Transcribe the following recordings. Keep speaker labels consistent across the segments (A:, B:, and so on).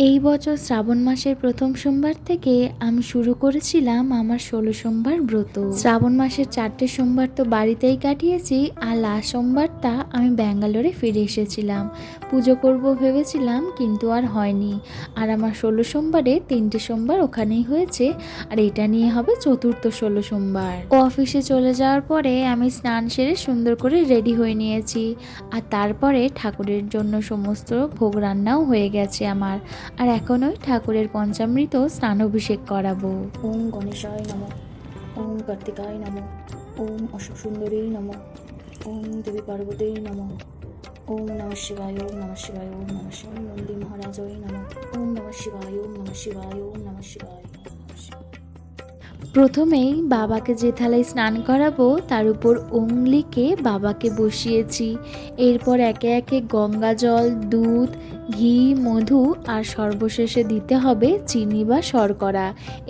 A: এই বছর শ্রাবণ মাসের প্রথম সোমবার থেকে আমি শুরু করেছিলাম আমার 16 সোমবার ব্রত। শ্রাবণ মাসের 4টে সোমবার তো বাড়িতেই কাটিয়েছি, আর লাস্ট সোমবারটা আমি ব্যাঙ্গালোরে ফিরে এসেছিলাম। পুজো করব ভেবেছিলাম, কিন্তু আর হয়নি। আর আমার 16 সোমবারে 3টে সোমবার ওখানেই হয়েছে, আর এটা নিয়ে হবে চতুর্থ 16 সোমবার। ও অফিসে চলে যাওয়ার পরে আমি স্নান সেরে সুন্দর করে রেডি হয়ে নিয়েছি, আর তারপরে ঠাকুরের জন্য সমস্ত ভোগ রান্নাও হয়ে গেছে আমার। আর এখন ওই ঠাকুরের পঞ্চামৃত স্নানাভিষেক করাবো।
B: ওম গণেশায় নমঃ, ওম কার্তিকায় নমঃ, ওম অশোক সুন্দরী নমঃ, ওম দেবী পার্বতী নমঃ, ওম নমঃ শিবায়, ওম নমঃ শিবায়, ওম নমঃ শিবায়, নন্দী মহারাজয় নমঃ, ওম নমঃ শিবায়, ওম নমঃ শিবায়, ওম নমঃ শিবায়।
A: প্রথমেই বাবাকে যে থালায় স্নান করাবো তার উপর অঙ্গলিকে বাবাকে বসিয়েছি। এরপর একে একে গঙ্গা জল, দুধ, ঘি, মধু আর সর্বশেষে দিতে হবে চিনি বা শর্করা।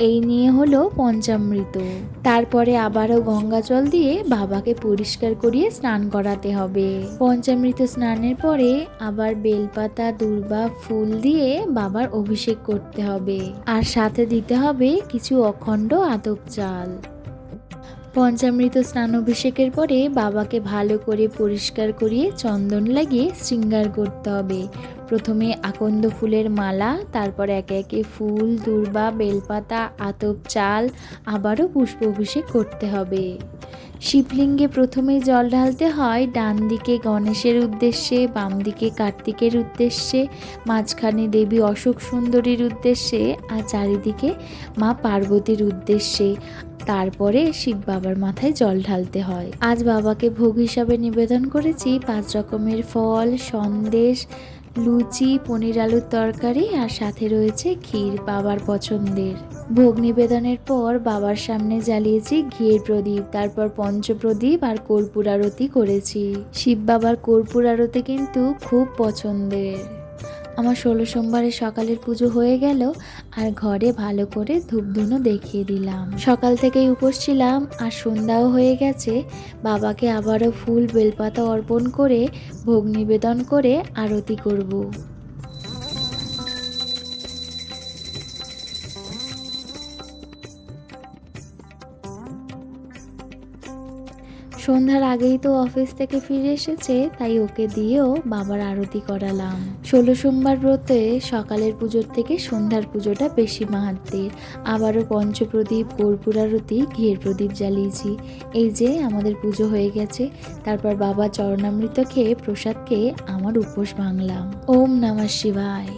A: এই নিয়ে হলো পঞ্চামৃত। তারপরে আবারও গঙ্গা জল দিয়ে বাবাকে পরিষ্কার করিয়ে স্নান করাতে হবে। পঞ্চামৃত স্নানের পরে আবার বেলপাতা, দূর্বা, ফুল দিয়ে বাবার অভিষেক করতে হবে, আর সাথে দিতে হবে কিছু অখণ্ড আতপ চাল। পঞ্চামৃত স্নানাভিষেকের পরে বাবাকে ভালো করে পরিষ্কার করিয়ে চন্দন লাগিয়ে শৃঙ্গার করতে হবে। প্রথমে আকন্দ ফুলের মালা, তারপর একে একে ফুল, দূর্বা, বেলপাতা, আতপ চাল, আবারও পুষ্প অভিষেক করতে হবে। শিবলিঙ্গে প্রথমে জল ঢালতে হয় ডান দিকে গণেশের উদ্দেশ্যে, বাম দিকে কার্তিকের উদ্দেশ্যে, মাঝখানে দেবী অশোক সুন্দরীর উদ্দেশ্যে, আর চারিদিকে মা পার্বতীর উদ্দেশ্যে। তারপরে শিব বাবার মাথায় জল ঢালতে হয়। আজ বাবাকে ভোগ হিসাবে নিবেদন করেছি 5 রকমের ফল, সন্দেশ, লুচি, পনির আলুর তরকারি, আর সাথে রয়েছে ক্ষীর বাবার পছন্দের। ভোগ নিবেদনের পর বাবার সামনে জ্বালিয়েছি ঘিয়ের প্রদীপ, তারপর পঞ্চপ্রদীপ আর কর্পূর আরতি করেছি। শিব বাবার কর্পূর আরতি কিন্তু খুব পছন্দের। আমার 16 সোমবারের সকালের পুজো হয়ে গেল, আর ঘরে ভালো করে ধূপধুনো দেখিয়ে দিলাম। সকাল থেকেই উপোস ছিলাম, আর সন্ধ্যাও হয়ে গেছে। বাবাকে আবারও ফুল, বেলপাতা অর্পণ করে ভোগ নিবেদন করে আরতি করব। সন্ধ্যার আগেই তো অফিস থেকে ফিরে এসেছে, তাই ওকে দিয়েও বাবার আরতি করালাম। 16 সোমবার ব্রতে সকালের পুজোর থেকে সন্ধ্যার পুজোটা বেশি মাহাত্ম্যের। আবারও পঞ্চপ্রদীপ, কর্পূর আরতি, ঘিয়ের প্রদীপ জ্বালিয়েছি। এই যে আমাদের পুজো হয়ে গেছে। তারপর বাবা চরণামৃত খেয়ে প্রসাদ খেয়ে আমার উপোস ভাঙলাম। ওম নমঃ শিবায়।